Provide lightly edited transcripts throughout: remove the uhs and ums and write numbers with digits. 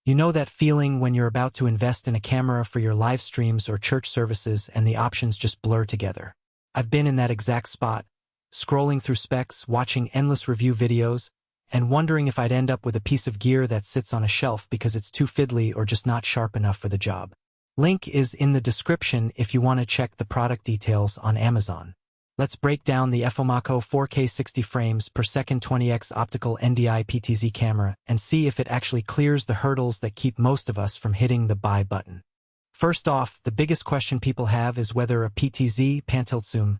You know that feeling when you're about to invest in a camera for your live streams or church services and the options just blur together. I've been in that exact spot, scrolling through specs, watching endless review videos, and wondering if I'd end up with a piece of gear that sits on a shelf because it's too fiddly or just not sharp enough for the job. Link is in the description if you want to check the product details on Amazon. Let's break down the FoMaKo 4K 60 frames per second 20X Optical NDI PTZ camera and see if it actually clears the hurdles that keep most of us from hitting the buy button. First off, the biggest question people have is whether a PTZ pan-tilt zoom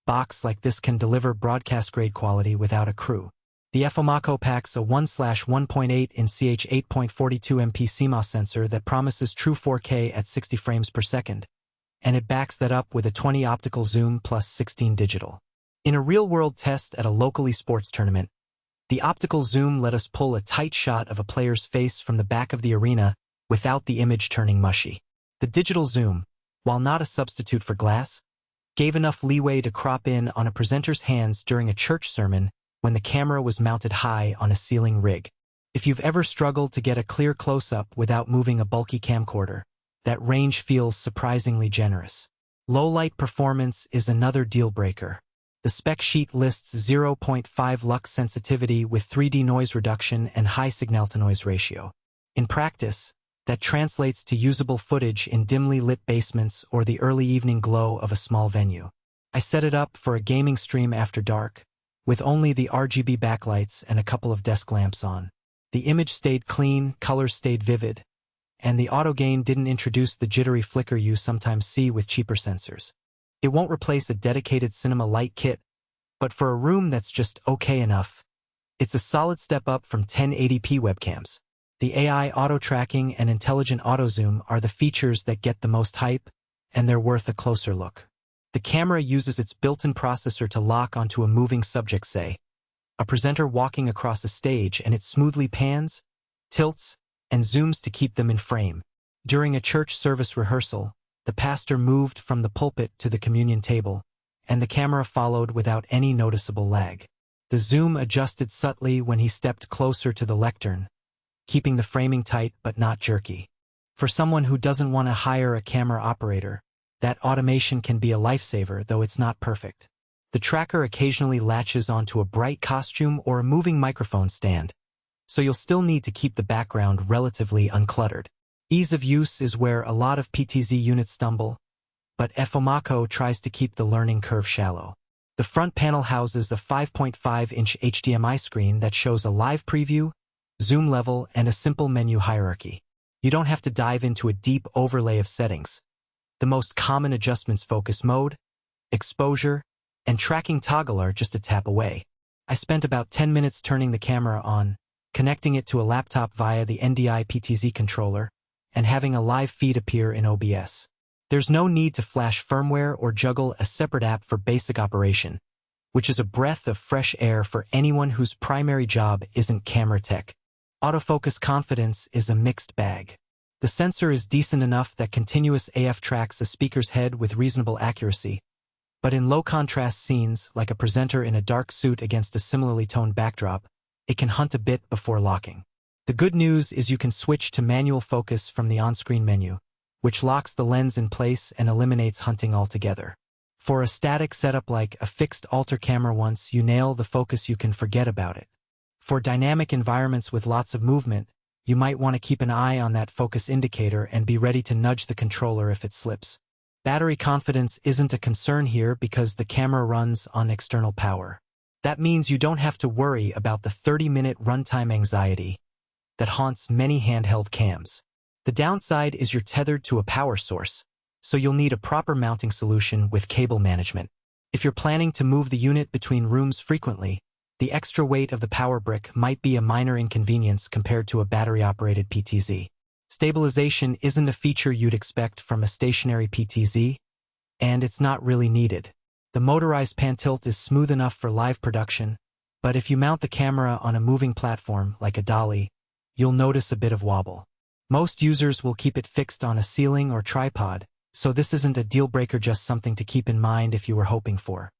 box like this can deliver broadcast-grade quality without a crew. The FoMaKo packs a 1/1.8 in ch 8.42 MP CMOS sensor that promises true 4K at 60 frames per second, and it backs that up with a 20 optical zoom plus 16 digital. In a real-world test at a local esports tournament, the optical zoom let us pull a tight shot of a player's face from the back of the arena without the image turning mushy. The digital zoom, while not a substitute for glass, gave enough leeway to crop in on a presenter's hands during a church sermon when the camera was mounted high on a ceiling rig. If you've ever struggled to get a clear close-up without moving a bulky camcorder, that range feels surprisingly generous. Low-light performance is another deal-breaker. The spec sheet lists 0.5 lux sensitivity with 3D noise reduction and high signal-to-noise ratio. In practice, that translates to usable footage in dimly lit basements or the early evening glow of a small venue. I set it up for a gaming stream after dark, with only the RGB backlights and a couple of desk lamps on. The image stayed clean, colors stayed vivid, and the auto gain didn't introduce the jittery flicker you sometimes see with cheaper sensors. It won't replace a dedicated cinema light kit, but for a room that's just okay enough, it's a solid step up from 1080p webcams. The AI auto-tracking and intelligent auto-zoom are the features that get the most hype, and they're worth a closer look. The camera uses its built-in processor to lock onto a moving subject, say a presenter walking across a stage, and it smoothly pans, tilts, and zooms to keep them in frame. During a church service rehearsal, the pastor moved from the pulpit to the communion table, and the camera followed without any noticeable lag. The zoom adjusted subtly when he stepped closer to the lectern, keeping the framing tight but not jerky. For someone who doesn't want to hire a camera operator, that automation can be a lifesaver, though it's not perfect. The tracker occasionally latches onto a bright costume or a moving microphone stand, so you'll still need to keep the background relatively uncluttered. Ease of use is where a lot of PTZ units stumble, but FoMaKo tries to keep the learning curve shallow. The front panel houses a 5.5-inch HDMI screen that shows a live preview, zoom level, and a simple menu hierarchy. You don't have to dive into a deep overlay of settings. The most common adjustments, focus mode, exposure, and tracking toggle, are just a tap away. I spent about 10 minutes turning the camera on, connecting it to a laptop via the NDI PTZ controller, and having a live feed appear in OBS. There's no need to flash firmware or juggle a separate app for basic operation, which is a breath of fresh air for anyone whose primary job isn't camera tech. Autofocus confidence is a mixed bag. The sensor is decent enough that continuous AF tracks a speaker's head with reasonable accuracy, but in low-contrast scenes, like a presenter in a dark suit against a similarly toned backdrop, it can hunt a bit before locking. The good news is you can switch to manual focus from the on-screen menu, which locks the lens in place and eliminates hunting altogether. For a static setup like a fixed altar camera, once you nail the focus, you can forget about it. For dynamic environments with lots of movement, you might want to keep an eye on that focus indicator and be ready to nudge the controller if it slips. Battery confidence isn't a concern here because the camera runs on external power. That means you don't have to worry about the 30-minute runtime anxiety that haunts many handheld cams. The downside is you're tethered to a power source, so you'll need a proper mounting solution with cable management. If you're planning to move the unit between rooms frequently, the extra weight of the power brick might be a minor inconvenience compared to a battery-operated PTZ. Stabilization isn't a feature you'd expect from a stationary PTZ, and it's not really needed. The motorized pan tilt is smooth enough for live production, but if you mount the camera on a moving platform like a dolly, you'll notice a bit of wobble. Most users will keep it fixed on a ceiling or tripod, so this isn't a deal breaker, just something to keep in mind if you were hoping for